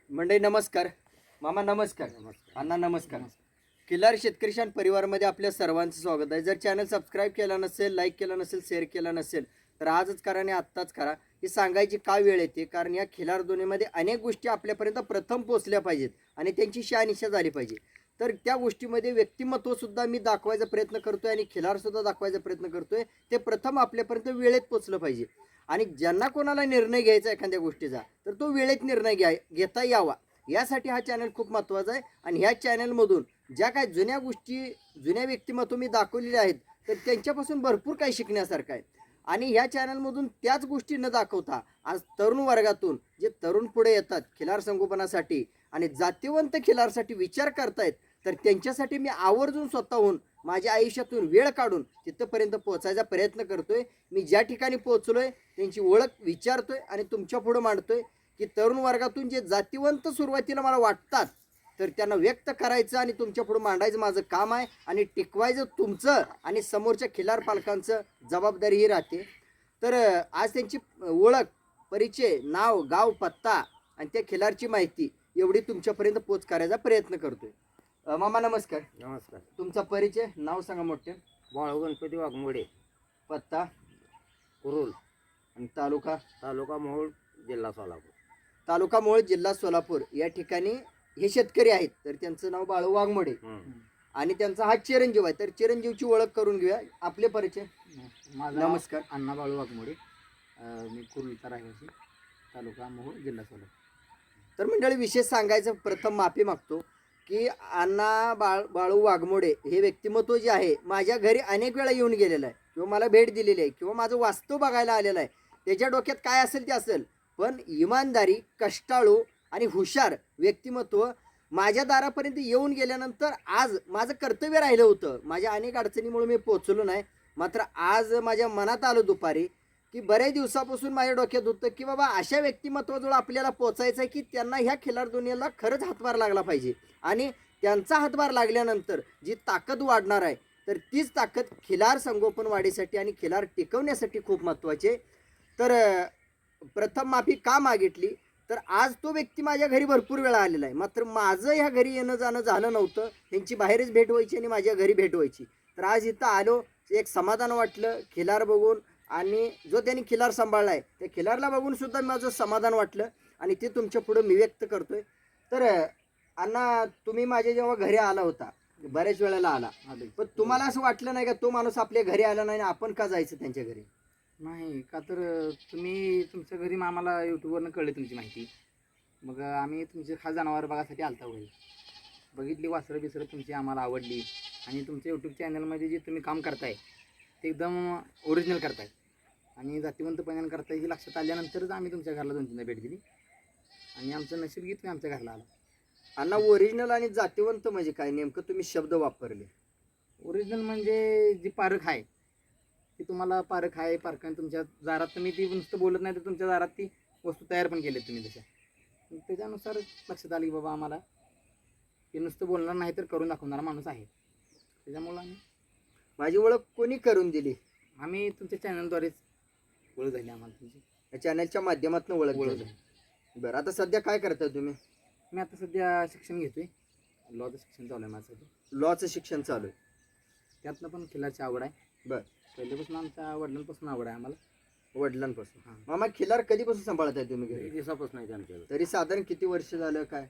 मंडळी नमस्कार. मामा नमस्कार. अण्णा नमस्कार. खिलार शेतकरी शान परिवारामध्ये आपल्या सर्वांचं स्वागत आहे. जर चॅनल सबस्क्राईब केला नसेल, लाईक केला नसेल, शेअर केला नसेल तर आजच करा आणि आत्ताच करा. ही सांगायची का वेळ येते, कारण या खिलार दुनियेमध्ये अनेक गोष्टी आपल्यापर्यंत प्रथम पोचल्या पाहिजेत आणि त्यांची शहानिशा झाली पाहिजे. तर त्या गोष्टीमध्ये व्यक्तिमत्वसुद्धा मी दाखवायचा प्रयत्न करतोय आणि खिलारसुद्धा दाखवायचा प्रयत्न करतोय. ते प्रथम आपल्यापर्यंत वेळेत पोचलं पाहिजे आणि ज्यांना कोणाला निर्णय घ्यायचा एखाद्या गोष्टीचा तर तो वेळेत निर्णय घेता यावा, यासाठी हा चॅनल खूप महत्त्वाचा आहे. आणि ह्या चॅनलमधून ज्या काही जुन्या गोष्टी, जुन्या व्यक्तिमत्व मी दाखवलेले आहेत तर त्यांच्यापासून भरपूर काही शिकण्यासारखं आहे. आणि ह्या चॅनलमधून त्याच गोष्टी न दाखवता आज तरुण वर्गातून जे तरुण पुढे येतात खिलार संगोपनासाठी आणि जातीवंत खिलारसाठी विचार करतायत, तर त्यांच्यासाठी मी आवर्जून स्वतःहून माझ्या आयुष्यातून वेळ काढून तिथपर्यंत पोहोचायचा प्रयत्न करतोय. मी ज्या ठिकाणी पोहोचलोय त्यांची ओळख विचारतोय आणि तुमच्या पुढे मांडतोय की तरुण वर्गातून जे जातीवंत सुरुवातीला मला वाटतात तर त्यांना व्यक्त करायचं आणि तुमच्या पुढे मांडायचं माझं काम आहे. आणि टिकवायचं तुमचं आणि समोरच्या खिलार पालकांचं जबाबदारीही राहते. तर आज त्यांची ओळख, परिचय, नाव, गाव, पत्ता आणि त्या खिलारची माहिती एवढी तुमच्यापर्यंत पोच करायचा प्रयत्न करतोय. मामा नमस्कार. नमस्कार. तुमचा परिचय, नाव सांगा मोठे. बाळू गणपती वाघमोडे, पत्ता कुरुल, आणि तालुका. तालुका मोहोळ, जिल्हा सोलापूर. तालुका मोहोळ, जिल्हा सोलापूर या ठिकाणी हे शेतकरी आहेत. तर त्यांचं नाव बाळू वाघमोडे आणि त्यांचा हा चिरंजीव आहे. तर चिरंजीवची ओळख करून घेऊया. आपले परिचय. नमस्कार. अण्णा बाळू वाघमोडे, मी कुर्लीचा रहिवासी, तालुका मोहोळ, जिल्हा सोलापूर. तर मंडळी विशेष सांगायचं, प्रथम माफी मागतो की अण्णा बाळू वाघमोडे हे व्यक्तिमत्व जे आहे माझ्या घरी अनेक वेळा येऊन गेलेलं आहे किंवा मला भेट दिलेली आहे किंवा माझं वास्तव बघायला आलेलं आहे. त्याच्या डोक्यात काय असेल ते असेल, पण इमानदारी, कष्टाळू आणि हुशार व्यक्तिमत्व माझ्या दारापर्यंत येऊन गेल्यानंतर आज माझं कर्तव्य राहिलं होतं. माझ्या अनेक अडचणीमुळे मी पोचलो नाही, मात्र आज माझ्या मनात आलं दुपारी की बऱ्याच दिवसापासून माझ्या डोक्यात होतं की बाबा अशा व्यक्तिमत्वाजवळ आपल्याला पोचायचं आहे की त्यांना ह्या खिलार दुनियेला खरंच हातभार लागला पाहिजे. आणि त्यांचा हातभार लागल्यानंतर जी ताकद वाढणार आहे तर तीच ताकद खिलार संगोपन वाढीसाठी आणि खिलार टिकवण्यासाठी खूप महत्त्वाची आहे. तर प्रथम माफी का मागितली, तर आज तो व्यक्ती माझ्या घरी भरपूर वेळा आलेला आहे, मात्र माझं ह्या घरी येणं जाणं झालं नव्हतं. त्यांची बाहेरच भेट व्हायची आणि माझ्या घरी भेट व्हायची. तर आज इथं आलो, एक समाधान वाटलं खिलार बघून आणि जो त्यांनी खिलार सांभाळला आहे त्या खिलारला बघून सुद्धा माझं समाधान वाटलं आणि ते तुमच्या पुढं मी व्यक्त करतोय. तर अण्णा, तुम्ही माझ्या जेव्हा घरी आला होता, बऱ्याच वेळेला आला, पण तुम्हाला असं वाटलं नाही का तो माणूस आपल्या घरी आला नाही आणि आपण का जायचं त्यांच्या घरी? नाही का, तर तुम्ही तुमच्या घरी आम्हाला यूट्यूबवरनं कळले तुमची माहिती. मग आम्ही तुमचे खास जनावर बघासाठी आलता वगैरे, बघितली वासरं बिसरं तुमची, आम्हाला आवडली. आणि तुमच्या यूट्यूब चॅनलमध्ये जे तुम्ही काम करताय ते एकदम ओरिजिनल करताय आणि जातीवंतपणे करताय हे लक्षात आल्यानंतरच आम्ही तुमच्या घराला 2-3दा भेट दिली आणि आमचं नशीब घेत तुम्ही आमच्या घराला आला. अण्णा, ओरिजिनल आणि जातीवंत म्हणजे काय, नेमकं तुम्ही शब्द वापरले? ओरिजिनल म्हणजे जी पारख आहे ती तुम्हाला पारख आहे. पारखाने तुमच्या दारात तुम्ही ती नुसतं बोलत नाही तर तुमच्या दारात ती वस्तू तयार पण केली तुम्ही तशा. त्याच्यानुसार लक्षात आली की बाबा आम्हाला ते नुसतं बोलणार नाही तर करून दाखवणारा माणूस आहे. त्याच्यामुळं माझी ओळख कोणी करून दिली? आम्ही तुमच्या चॅनलद्वारेच ओळख झाली आम्हाला तुमची. या चॅनलच्या माध्यमातून ओळख ओळख झाली. झाली. बरं, आता सध्या काय करताय तुम्ही? मी आता सध्या शिक्षण घेतोय, लॉचं शिक्षण चालू आहे माझं सध्या. लॉचं शिक्षण चालू आहे. त्यातनं पण खिलारची आवड आहे. बरं. पहिल्यापासून आमच्या वडिलांपासून आवड आहे आम्हाला. वडिलांपासून. हां. मामा, खिलार कधीपासून सांभाळत आहे तुम्ही घरी? दिवसापासून आहे आमच्याकडे. तरी साधारण किती वर्ष झालं काय,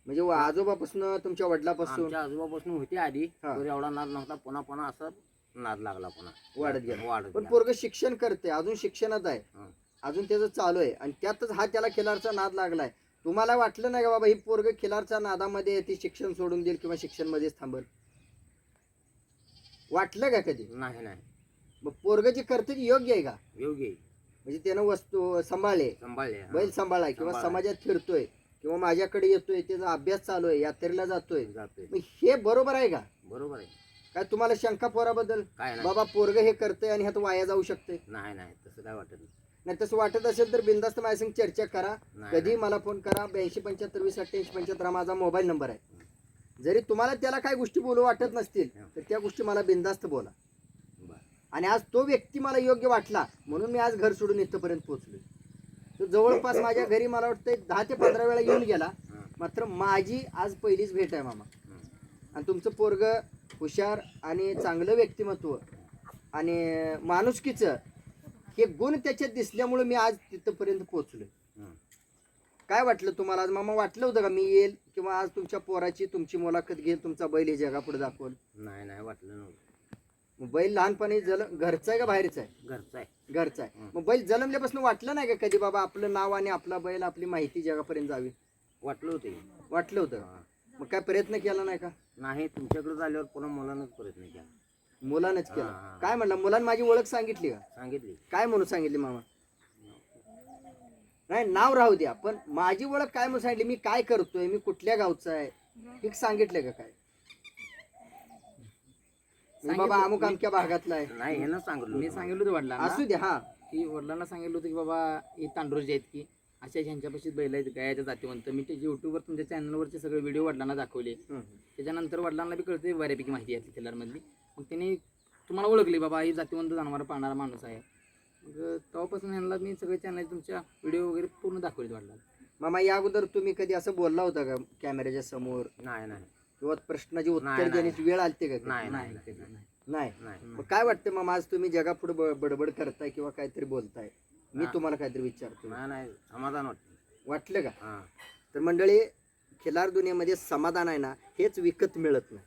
म्हणजे आजोबापासून, तुमच्या वडिलापासून? आमच्या आजोबापासून होती आधी, हा. तर एवढा नाद नव्हता. पुन्हा असं नाद लागला, पुन्हा वाढत गेला. वाढत पण गेला. पोरग शिक्षण करते, अजून शिक्षणात आहे, हां. अजून त्याचं चालू आहे आणि त्यातच हा त्याला खिलारचा नाद लागलाय. तुम्हाला वाटलं नाही का बाबा ही पोरग खिलारच्या नादामध्ये ती शिक्षण सोडून देईल किंवा शिक्षण मध्येच थांबल? वाटलं का कधी? नाही नाही, मग पोरग जे करते ते योग्य आहे का? योग्य आहे. म्हणजे त्यानं वस्तू सांभाळले, सांभाळले. हां. बैल सांभाळाय किंवा सांभाळाय. समाजात फिरतोय किंवा माझ्याकडे येतोय, त्याचा अभ्यास चालू आहे, यात्रेला जातोय, जातोय. मग हे बरोबर आहे का? बरोबर आहे. काय तुम्हाला शंका पोराबद्दल? काय नाही. बाबा पोरग हे करतंय आणि ह्यात वाया जाऊ शकते? नाही नाही, तसं काय वाटत नाही. नाही, तसं वाटत असेल तर बिनधास्त माझ्या संग चर्चा करा. नाही, कधी नाही. मला फोन करा. 8275 20 88 75 हा माझा मोबाईल नंबर आहे. जरी तुम्हाला त्याला काय गोष्टी बोलू वाटत नसतील तर त्या गोष्टी मला बिनधास्त बोला. बरं. आणि आज तो व्यक्ती मला योग्य वाटला म्हणून मी आज घर सोडून इथपर्यंत पोहोचलो. तो जवळपास माझ्या घरी मला वाटतं 10 ते 15 वेळा येऊन गेला. हं. मात्र माझी आज पहिलीच भेट आहे मामा. हं. आणि तुमचं पोरग हुशार आणि चांगलं व्यक्तिमत्व आणि माणुसकीचं हे गुण त्याच्यात दिसल्यामुळे मी आज तिथपर्यंत पोहोचलो. हं. काय वाटलं तुम्हाला आज मामा? वाटलं होतं का मी येईल किंवा आज तुमच्या पोराची तुमची मुलाखत घेईल, तुमचा बैल हे जगापुढे दाखवल? नाही वाटलं नव्हतं. मग बैल लहानपणी घरचा आहे का बाहेरचा आहे? घरचं आहे. घरचा आहे. हं. मग बैल जन्मल्यापासून वाटलं नाही का कधी बाबा आपलं नाव आणि आपला बैल आपली माहिती जगापर्यंत जावी? वाटलं होतं. वाटलं होतं. हां. मग काय प्रयत्न केला नाही का? नाही, तुमच्याकडे झाल्यावर पुन्हा मुलांनाच प्रयत्न केला. मुलानच केला. हां. काय म्हणलं मुलांनी माझी ओळख सांगितली का? सांगितली. काय म्हणून सांगितली मामा? नाही नाव राहू द्या, पण माझी ओळख काय म्हणून सांगितली, मी काय करतोय, मी कुठल्या गावचा आहे हे सांगितलं का? काय मी बाबा अमुक अमक्या भागातला आहे नाही, हे ना सांगितलं मी होतं. सांगितलं होतं वडिलांना असू द्या. हा की वडिलांना सांगितलं होतं की बाबा हे तांडूरचे आहेत की अशा ह्यांच्यापाशी बैल आहेत गायाच्या जातीवंत. मी ते युट्यूबवर तुमच्या चॅनलवरचे सगळे व्हिडिओ वडिलांना दाखवले. त्याच्यानंतर वडिलांना बी कळते बऱ्यापैकी माहिती आहे खिल्लारमधली. मग त्यांनी तुम्हाला ओळखली बाबा ही जातीवंत जनावर पाळणारा माणूस आहे. मग तेव्हापासून यांना मी सगळे चॅनल तुमच्या व्हिडिओ वगैरे पूर्ण दाखवले वडिलांना. मामा या अगोदर तुम्ही कधी असं बोलला होता का कॅमेऱ्याच्या समोर नाही किंवा प्रश्नाची उत्तर नाही. देण्याची वेळ आलते का? नाही नाही नाही नाही. नाही. मग काय वाटतं मामा आज तुम्ही जगापुढे बडबड करताय किंवा काहीतरी बोलताय, मी हा. तुम्हाला काहीतरी विचारतो, नाही समाधान वाटतं. वाटलं का? हां. तर मंडळी खिलार दुनियेमध्ये समाधान आहे ना, हेच विकत मिळत नाही,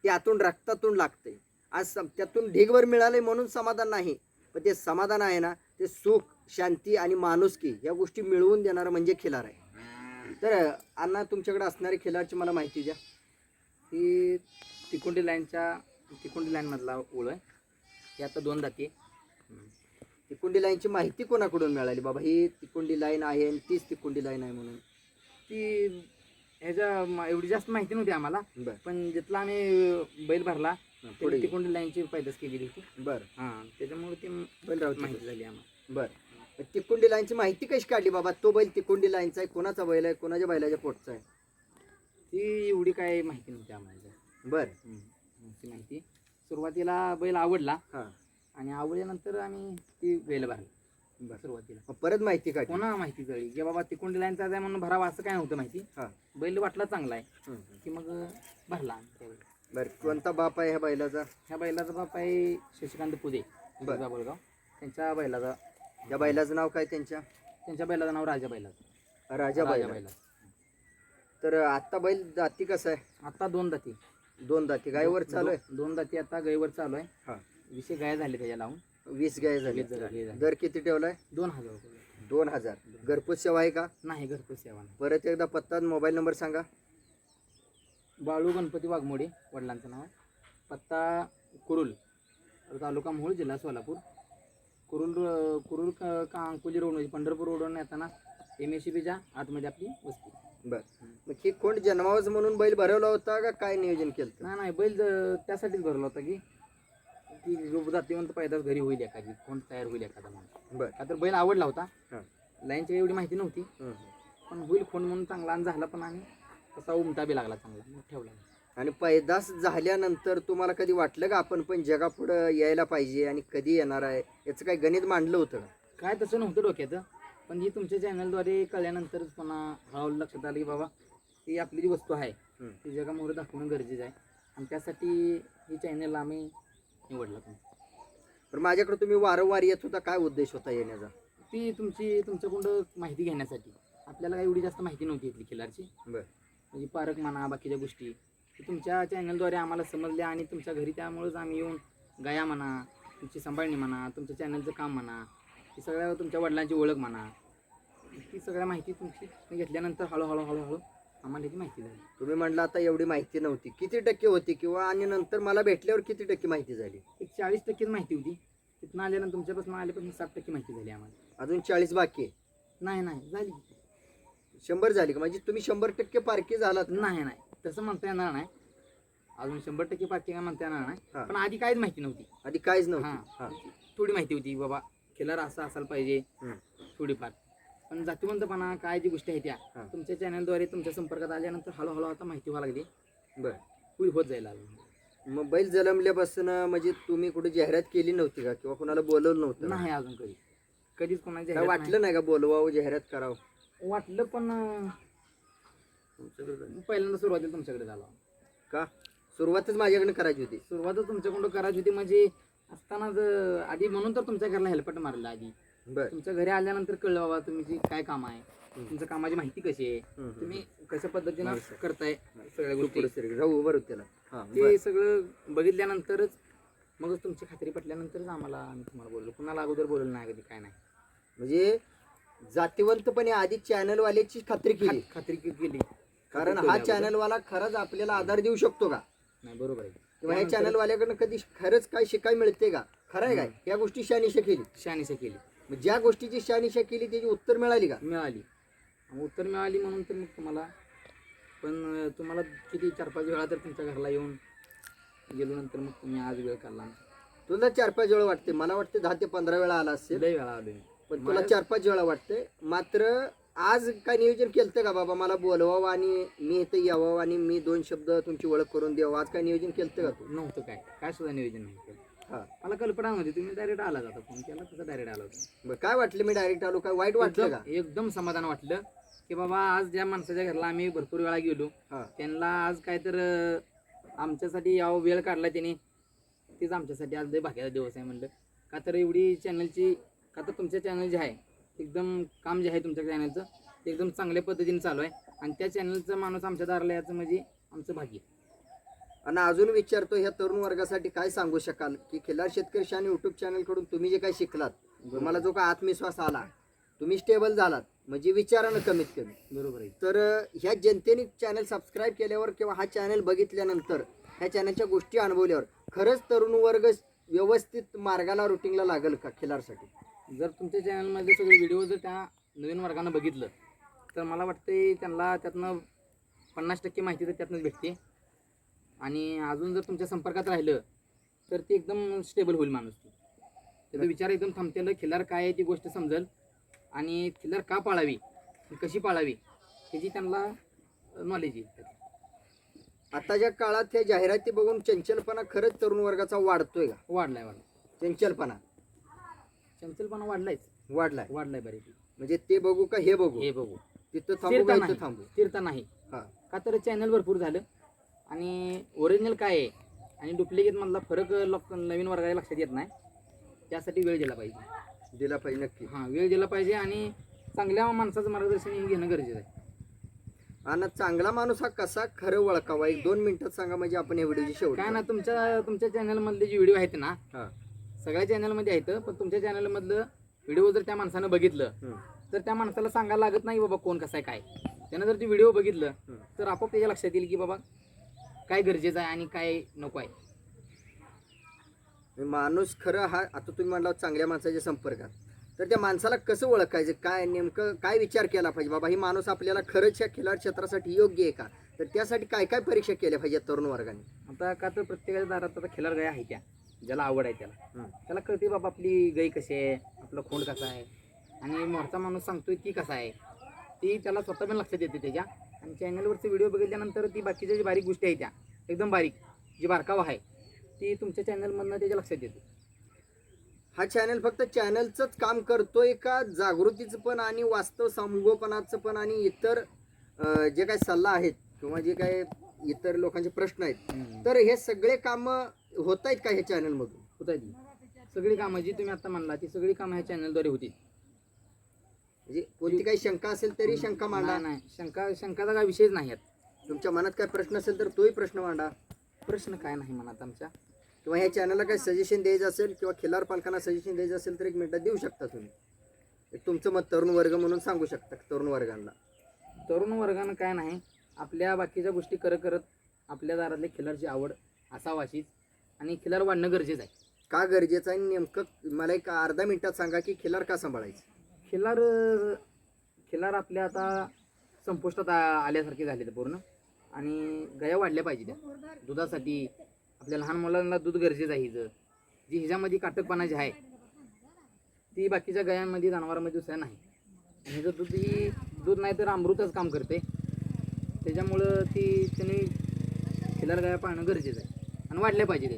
ते आतून रक्तातून लागतंय. आज त्यातून ढीगभर मिळाले म्हणून समाधान नाही, पण ते समाधान आहे ना, ते सुख, शांती आणि माणुसकी या गोष्टी मिळवून देणारं म्हणजे खिलार आहे. तर अण्णा तुमच्याकडे असणारी खिलारची मला माहिती द्या. ही तिकोंडी लाईनमधला ओळ आहे. ही आता 2 दाती आहे. तिकुंडी लाईनची माहिती कोणाकडून मिळाली बाबा, ही तिकुंडी लाईन आहे आणि तीच तिकुंडी लाईन आहे म्हणून? ती एवढी जास्त माहिती नव्हती आम्हाला, बर पण जिथला आम्ही बैल भरला पुढे तिकोंडी लाईनची पैदास केलेली होती. बर हां, त्याच्यामुळे ती बैल राहू माहिती झाली आम्हाला. बर. तिकुंडी लाईनची माहिती कशी काढली बाबा? तो बैल तिकुंडी लाईनचा आहे, कोणाचा बैल आहे, कोणाच्या बैलाच्या पोटचा आहे? ती एवढी काय माहिती नव्हती आम्हाला. बर. ती माहिती सुरुवातीला बैल आवडला हा आणि आवडल्यानंतर आम्ही ती बैल भरला. बर. सुरुवातीला मग परत माहिती काढली. कोणा माहिती झाली की बाबा तिकोंडी लाईनचा आहे म्हणून भरावा असं काय नव्हतं माहिती. हा. बैल वाटला चांगला आहे हम्म. की मग भरला त्यावेळी. बर. कोणता बाप आहे ह्या बैलाचा? ह्या बैलाचा बाप आहे शशिकांत पुजे बर. बाबळगाव. त्यांच्या बैलाचा या बैलाचं नाव काय त्यांच्या? बैलाचं नाव राजा बैलाचं. राजा बैल. तर आता बैल दाती कसा आहे? आता 2 दाती. 2 दाती गायवर चालू आहे. 2 दाती आता गायीवर चालू आहे. हा. 20 गाय झाले त्याच्या लावून. 20 गाय झाली. 20 गाय झाली. दर किती ठेवलाय? 2000 रुपये. 2000. घरपोच सेवा आहे का? नाही घरपोच सेवा नाही. परत एकदा पत्ता मोबाईल नंबर सांगा. बाळू गणपती वाघमोडे वडिलांचं नाव आहे. पत्ता कुरुल, तालुका मोहोळ, जिल्हा सोलापूर. कुरुल अंकुली रोड म्हणजे पंढरपूर रोडवरून येताना MSCBच्या आतमध्ये आपली वस्ती. बर. मग ही कोण जन्मावच म्हणून बैल भरवला होता का काय नियोजन केलं? नाही बैल त्यासाठीच भरला होता की ती जातीवंत पैदास घरी होईल एखादी, कोण तयार होईल एखादा माणूस. बर. का तर बैल आवडला होता. हा. लाईनची एवढी माहिती नव्हती, हम्म. पण होईल कोण म्हणून चांगला आणि झाला पण. आणि तसा उमटा बी लागला चांगला, मग ठेवला. आणि पैदास झाल्यानंतर तुम्हाला कधी वाटलं का आपण पण जगापुढं यायला पाहिजे आणि कधी येणार आहे याचं काही गणित मांडलं होतं का? काय तसं नव्हतं डोक्यात, पण ही तुमच्या चॅनलद्वारे कळल्यानंतरच पुन्हा हळूहळू लक्षात आलं की बाबा ही आपली जी वस्तू आहे ती जगामोहर दाखवणं गरजेचं आहे. आणि त्यासाठी ही चॅनल आम्ही निवडला. तर माझ्याकडे तुम्ही वारंवार येत होता, काय उद्देश होता येण्याचा? ती तुमच्याकडं माहिती घेण्यासाठी. आपल्याला काही एवढी जास्त माहिती नव्हती इथली खिलारची. बर. म्हणजे पारक म्हणा बाकीच्या गोष्टी ते तुमच्या चॅनलद्वारे आम्हाला समजल्या. आणि तुमच्या घरी त्यामुळेच आम्ही येऊन गाया म्हणा, तुमची सांभाळणी म्हणा, तुमच्या चॅनलचं काम म्हणा, ती सगळ्या तुमच्या वडिलांची ओळख म्हणा, ती सगळ्या माहिती तुमची घेतल्यानंतर हळूहळू आम्हाला ती माहिती झाली. तुम्ही म्हटलं आता एवढी माहिती नव्हती, किती टक्के होती किंवा आणि नंतर मला भेटल्यावर किती टक्के माहिती झाली? एक 40% माहिती होती. तिथनं आल्यानंतर तुमच्यापासून आल्यापासून 60% माहिती झाली आम्हाला. अजून 40 बाकी आहे? नाही झाली. 100 झाली का? म्हणजे तुम्ही 100% पारखी झालात? नाही तसं म्हणता येणार नाही. अजून 100% पारखी काय म्हणता येणार हा. नाही. पण आधी काहीच माहिती नव्हती. आधी काहीच नव्हती. हा. हा. थोडी माहिती होती बाबा खिलार असं असायला पाहिजे, थोडीफार. पण जातीवंतपणा काय जी गोष्टी आहेत हा. त्या तुमच्या चॅनलद्वारे तुमच्या संपर्कात आल्यानंतर हळूहळू आता माहिती व्हायला लागली. बर. पुढे होत जायला लागली. मग बैल जन्मल्यापासून म्हणजे तुम्ही कुठे जाहिरात केली नव्हती का किंवा कुणाला बोलवलं नव्हतं? नाही अजून कधी. कधीच कोणाची काय जाहिरात वाटलं नाही का बोलवावं जाहिरात करावं? नाही. वाटलं पण तुमच्याकडे झाली. पहिल्यांदा सुरुवातीला तुमच्याकडे झाला. का सुरुवातच माझ्याकडे करायची होती? सुरुवातच तुमच्याकडून करायची होती म्हणजे असतानाच आधी म्हणून तर तुमच्या घरला हेल्पट मारलं आधी. बर. तुमच्या घरी आल्यानंतर कळलं बाबा तुमची काय काम आहे, तुमच्या कामाची माहिती कशी आहे, हम्म. तुम्ही कशा पद्धतीनं माहिती आहे. करताय सगळ्या तू गोष्टी, पुढे सर राहू उभं राहू त्याला. हा, बर. ते सगळं बघितल्यानंतरच मग तुमची खात्री पटल्यानंतरच आम्हाला आम्ही तुम्हाला बोललो. कुणाला अगोदर बोललो नाही कधी, काय नाही. म्हणजे जातीवंतपणे आधी चॅनल वाल्याची खात्री केली, खात्री केली. कारण हा चॅनल वाला खरंच आपल्याला आधार देऊ शकतो का, नाही बरोबर आहे. किंवा ह्या चॅनल वाल्याकडनं कधी खरंच काय शिकाय मिळते का, खरं आहे काय, या गोष्टी शहानिशा केली. शहानिशा केली, मग ज्या गोष्टीची शहानिशा केली त्याची उत्तर मिळाली का? मिळाली. मग उत्तर मिळाली म्हणून तर मग तुम्हाला पण तुम्हाला किती 4-5 वेळा तर तुमच्या घरला येऊन गेलो नंतर मग तुम्ही आज वेळ काढला. तुला 4-5 वेळा वाटते, मला वाटते 10 ते 15 वेळा आला असेल, लई वेळा आलो मी. पण तुला 4-5 वेळा वाटते. मात्र आज काय नियोजन केलं का बाबा मला बोलवावं आणि मी इथे यावं आणि मी 2 शब्द तुमची ओळख करून द्यावं, आज काय नियोजन केलं का तू? नव्हतं काय सुद्धा नियोजन नाही केलं. हा, मला कल्पना नव्हती, तुम्ही डायरेक्ट आला जाता फोन केला तसं डायरेक्ट आला होता. बरं, काय वाटलं मी डायरेक्ट आलो, काय वाईट वाटलं का? एकदम समाधान वाटलं की बाबा आज ज्या माणसाच्या घरला आम्ही भरपूर वेळा गेलो हा, त्यांना आज काय तर आमच्यासाठी यावं वेळ काढला त्याने, तेच आमच्यासाठी आज लय भाग्याचा दिवस आहे म्हणलं. का तर एवढी चॅनलची, का तर तुमच्या चॅनल जे आहे एकदम काम जे आहे तुमच्या चॅनलचं ते एकदम चांगल्या पद्धतीने चालू आहे आणि त्या चॅनलचा माणूस आमच्या दाराला याचं म्हणजे आमचं भाग्य. आणि अजून विचारतो ह्या तरुण वर्गासाठी काय सांगू शकाल की खिल्लार शेतकरी आणि युट्यूब चॅनल कडून तुम्ही जे काही शिकलात, तुम्हाला जो काय आत्मविश्वास आला, तुम्ही स्टेबल झालात, म्हणजे विचारानं कमीत कमी, बरोबर आहे. तर ह्या जनतेने चॅनल सबस्क्राईब केल्यावर किंवा हा चॅनल बघितल्यानंतर ह्या चॅनलच्या गोष्टी अनुभवल्यावर खरंच तरुण वर्ग व्यवस्थित मार्गाला रुटीनला लागेल का खिलारसाठी? जर तुमच्या चॅनलमध्ये सगळे व्हिडिओ जर त्या नवीन वर्गानं बघितलं तर मला वाटते त्यांना त्यातनं 50% माहिती तर त्यातनंच भेटते आणि अजून जर तुमच्या संपर्कात राहिलं तर ते एकदम स्टेबल होईल माणूस. त्याचा विचार एकदम थांबतेलं, खिल्लार काय आहे ती गोष्ट समजेल आणि खिल्लार का पाळावी कशी पाळावी ह्याची त्यांना नॉलेज येईल. आताच्या काळात ह्या जाहिराती बघून चंचलपणा खरंच तरुण वर्गाचा वाढतोय का? वाढलाय चंचलपणा वाढलायच, वाढलाय. बऱ्यापैकी. म्हणजे ते बघू का हे बघू, हे बघू, तिथं थांबू स्थिरता का नाही, इथं थांबू? स्थिरता नाही. हा, का तर चॅनल भरपूर झालं आणि ओरिजिनल काय आहे आणि डुप्लिकेट मधला फरक नवीन वर्गाला लक्षात येत नाही. त्यासाठी वेळ दिला पाहिजे. दिला पाहिजे नक्की. हां, वेळ दिला पाहिजे आणि चांगल्या माणसाचं मार्गदर्शन हे घेणं गरजेचं आहे. आणि चांगला माणूस हा कसा खरं ओळखावा, 1-2 मिनिटात सांगा म्हणजे आपण या व्हिडिओची शेवट. काय ना तुमच्या चॅनलमधले जे व्हिडिओ आहेत ना, हा, सगळ्या चॅनलमध्ये आहेत, पण तुमच्या चॅनलमधलं व्हिडिओ जर त्या माणसानं बघितलं तर त्या माणसाला सांगायला लागत नाही बाबा कोण कसं आहे काय. त्यानं जर ते व्हिडिओ बघितलं तर आपोआप त्याच्या लक्षात येईल की बाबा काय गरजेचं आहे आणि काय नको आहे. माणूस खरं हा, आता तुम्ही म्हणला चांगल्या माणसाच्या संपर्कात, तर त्या माणसाला कसं ओळखायचं, काय नेमकं काय विचार केला पाहिजे बाबा ही माणूस आपल्याला खरंच या खिलार क्षेत्रासाठी योग्य आहे का, तर त्यासाठी काय काय परीक्षा केल्या पाहिजे तरुण वर्गाने? आता का तर प्रत्येकाच्या दारात आता खिलार गाय आहे, ज्याला आवड आहे त्याला कळते बाबा आपली गाय कशी आहे, आपला खोंड कसा आहे आणि मोठा माणूस सांगतोय ती कसा आहे, ती त्याला स्वतः पण लक्षात येते त्याच्या. आणि चॅनलवरचे व्हिडिओ बघितल्यानंतर ती बाकीच्या जी बारीक गोष्टी आहेत त्या एकदम बारीक जी बारकावा आहे ती तुमच्या चॅनलमधनं त्याच्या लक्षात येते. हा चॅनल फक्त चॅनलचंच काम करतोय का जागृतीचं पण आणि वास्तव संगोपनाचं पण आणि इतर जे काही सल्ला आहेत किंवा जे काही इतर लोकांचे प्रश्न आहेत, तर हे सगळे कामं होत आहेत का ह्या चॅनलमधून? होत आहे ती सगळी कामं जी तुम्ही आता म्हणला ती सगळी कामं ह्या चॅनलद्वारे होती. म्हणजे कोणती काही शंका असेल तरी शंका मांडा. नाही, शंकाचा काय विषयच नाही आहेत. तुमच्या मनात काय प्रश्न असेल तर तोही प्रश्न मांडा. प्रश्न काय नाही मनात आमच्या. किंवा ह्या चॅनलला काही सजेशन द्यायचं असेल किंवा खिल्लार पालकांना सजेशन द्यायचं असेल तर 1 मिनिटात देऊ शकता तुम्ही. एक तुमचं मत तरुण वर्ग म्हणून सांगू शकता तरुण वर्गांना. तरुण वर्गानं काय नाही, आपल्या बाकीच्या गोष्टी करत आपल्या दारातले खिलारची आवड असावाशीच आणि खिलार वाढणं गरजेचं आहे. का गरजेचं आहे नेमकं मला एक अर्धा मिनिटात सांगा की खिल्लार का सांभाळायचं? खिलार आपल्या आता संपुष्टात आल्यासारखे झाले पूर्ण आणि गाया वाढल्या पाहिजे. त्या दुधासाठी आपल्या लहान मुलांना दूध गरजेचं आहे. जी हिच्यामध्ये काटकपणा जी आहे ती बाकीच्या गायांमध्ये जनावरांमध्ये दुसऱ्या नाही. आणि हिचं दूध नाही तर अमृतच काम करते. त्याच्यामुळं त्याने खिलार गाया पाळणं गरजेचं आहे आणि वाढल्या पाहिजे ते.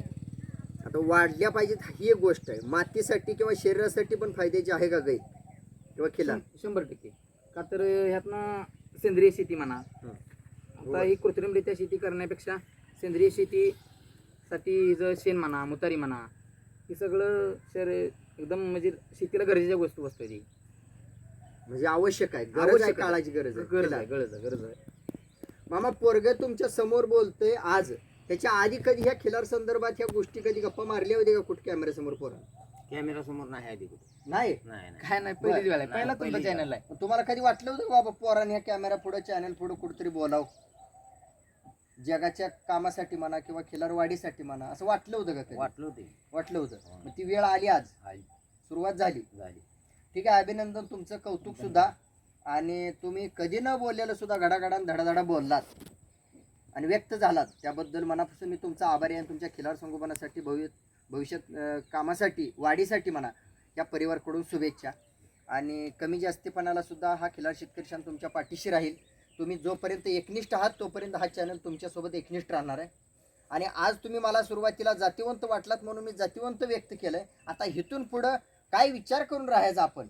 आता वाढल्या पाहिजेत ही एक गोष्ट आहे. मातीसाठी किंवा शरीरासाठी पण फायद्याची आहे का गाय किंवा खिलार? 100%. का तर ह्यातनं सेंद्रिय शेती म्हणा, आता ही कृत्रिमरित्या शेती करण्यापेक्षा सेंद्रिय शेतीसाठी जर शेण म्हणा, मुतारी म्हणा, हे सगळं एकदम म्हणजे शेतीला गरजेच्या वस्तू आहे ती. म्हणजे आवश्यक आहे, गरज आहे, आवश्यक आहे. काळाची गरज आहे. गरज खिलार. आहे, गरज आहे. मामा पोरग तुमच्या समोर बोलतोय आज, त्याच्या आधी कधी ह्या खिलार संदर्भात ह्या गोष्टी कधी गप्पा मारल्या होत्या का कुठे कॅमेरा समोर पोरा? कॅमेरा समोर नाही आधी कुठे. नाही. नाही नाही. काय नाही, पहिलीच वेळ आहे, नाही, पहिला तुमचा पहिली चॅनल आहे. तुम्हाला कधी वाटलं होतं बाबा पोराने ह्या कॅमेरा पुढे चॅनल पुढे कुठेतरी बोलाव, जगाच्या कामासाठी म्हणा किंवा खिलारवाडीसाठी म्हणा, असं वाटलं होतं का कधी? वाटलं होते. वाटलं होतं. मग ती वेळ आली, आज आई सुरुवात झाली. झाली. ठीक आहे, अभिनंदन, तुमचं कौतुक सुद्धा. आणि तुम्ही कधी न बोललेलं सुद्धा घडाघडा धडाधडा बोललात आणि व्यक्त झालात, त्याबद्दल मनापासून मी तुमचा आभारी आहे. आणि तुमच्या खिलार संगोपनासाठी भविष्यात कामासाठी, वाढीसाठी म्हणा, या परिवारकडून शुभेच्छा. आणि कमी जास्तीपणाला सुद्धा हा खिलार शेतकरी तुमच्या पाठीशी राहील. तुम्ही जोपर्यंत एकनिष्ठ आहात तोपर्यंत हा चॅनल तुमच्यासोबत एकनिष्ठ राहणार आहे. आणि आज तुम्ही मला सुरुवातीला जातीवंत वाटलात म्हणून मी जातीवंत व्यक्त केलंय. आता इथून पुढं काय विचार करून राहायचा आपण,